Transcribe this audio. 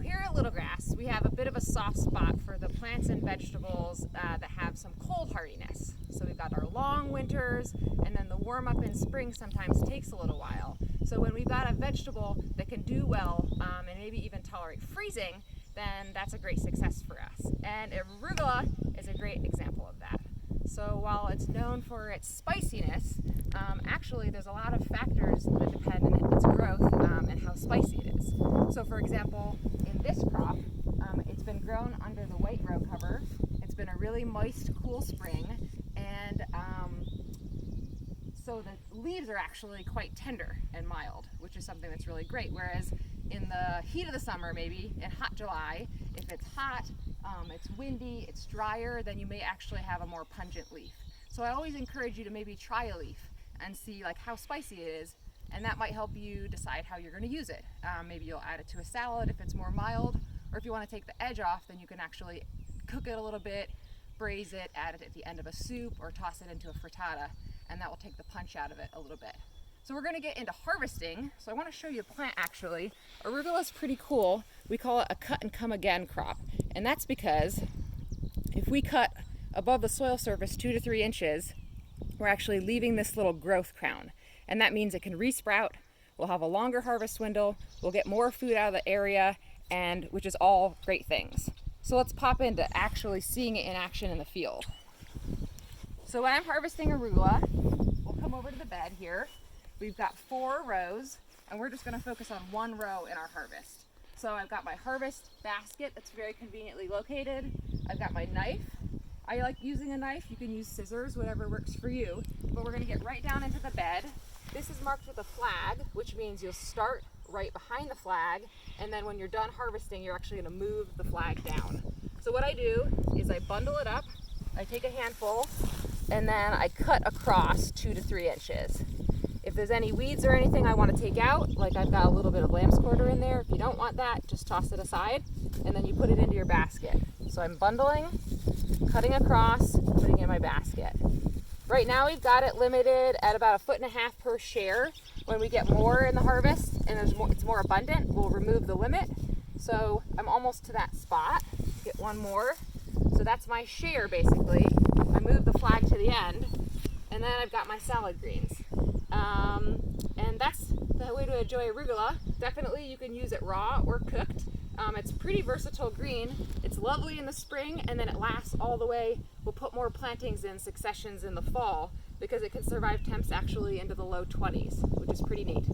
here at littleGrasse, we have a bit of a soft spot for the plants and vegetables that have some cold hardiness. So we've got our long winters, and then the warm up in spring sometimes takes a little while. So when we've got a vegetable that can do well and maybe even tolerate freezing, then that's a great success for us. And arugula is a great example of that. So while it's known for its spiciness, actually there's a lot of factors that depend on its growth and how spicy it is. So for example, in this crop, it's been grown under the white row cover. It's been a really moist, cool spring, and so the leaves are actually quite tender and mild, which is something that's really great. Whereas in the heat of the summer, maybe in hot July, if it's hot, it's windy, it's drier, then you may actually have a more pungent leaf. So I always encourage you to maybe try a leaf and see like how spicy it is, and that might help you decide how you're going to use it. Maybe you'll add it to a salad if it's more mild, or if you want to take the edge off, then you can actually cook it a little bit, braise it, add it at the end of a soup, or toss it into a frittata, and that will take the punch out of it a little bit. So we're going to get into harvesting. So I want to show you a plant actually. Arugula is pretty cool. We call it a cut and come again crop. And that's because if we cut above the soil surface 2 to 3 inches, we're actually leaving this little growth crown. And that means it can resprout. We'll have a longer harvest window. We'll get more food out of the area, and which is all great things. So let's pop into actually seeing it in action in the field. So when I'm harvesting arugula, we'll come over to the bed here. We've got 4 rows, and we're just going to focus on 1 row in our harvest. So I've got my harvest basket that's very conveniently located. I've got my knife. I like using a knife. You can use scissors, whatever works for you. But we're going to get right down into the bed. This is marked with a flag, which means you'll start right behind the flag, and then when you're done harvesting, you're actually going to move the flag down. So what I do is I bundle it up, I take a handful, and then I cut across 2 to 3 inches. If there's any weeds or anything I want to take out, like I've got a little bit of lamb's quarter in there, if you don't want that, just toss it aside, and then you put it into your basket. So I'm bundling, cutting across, putting in my basket. Right now we've got it limited at about 1.5 feet per share. When we get more in the harvest and it's more abundant, we'll remove the limit. So I'm almost to that spot. Get 1 more. So that's my share basically. I move the flag to the end, and then I've got my salad greens. And that's the way to enjoy arugula. Definitely you can use it raw or cooked. It's pretty versatile green. It's lovely in the spring, and then it lasts all the way. We'll put more plantings in successions in the fall because it can survive temps actually into the low 20s, which is pretty neat.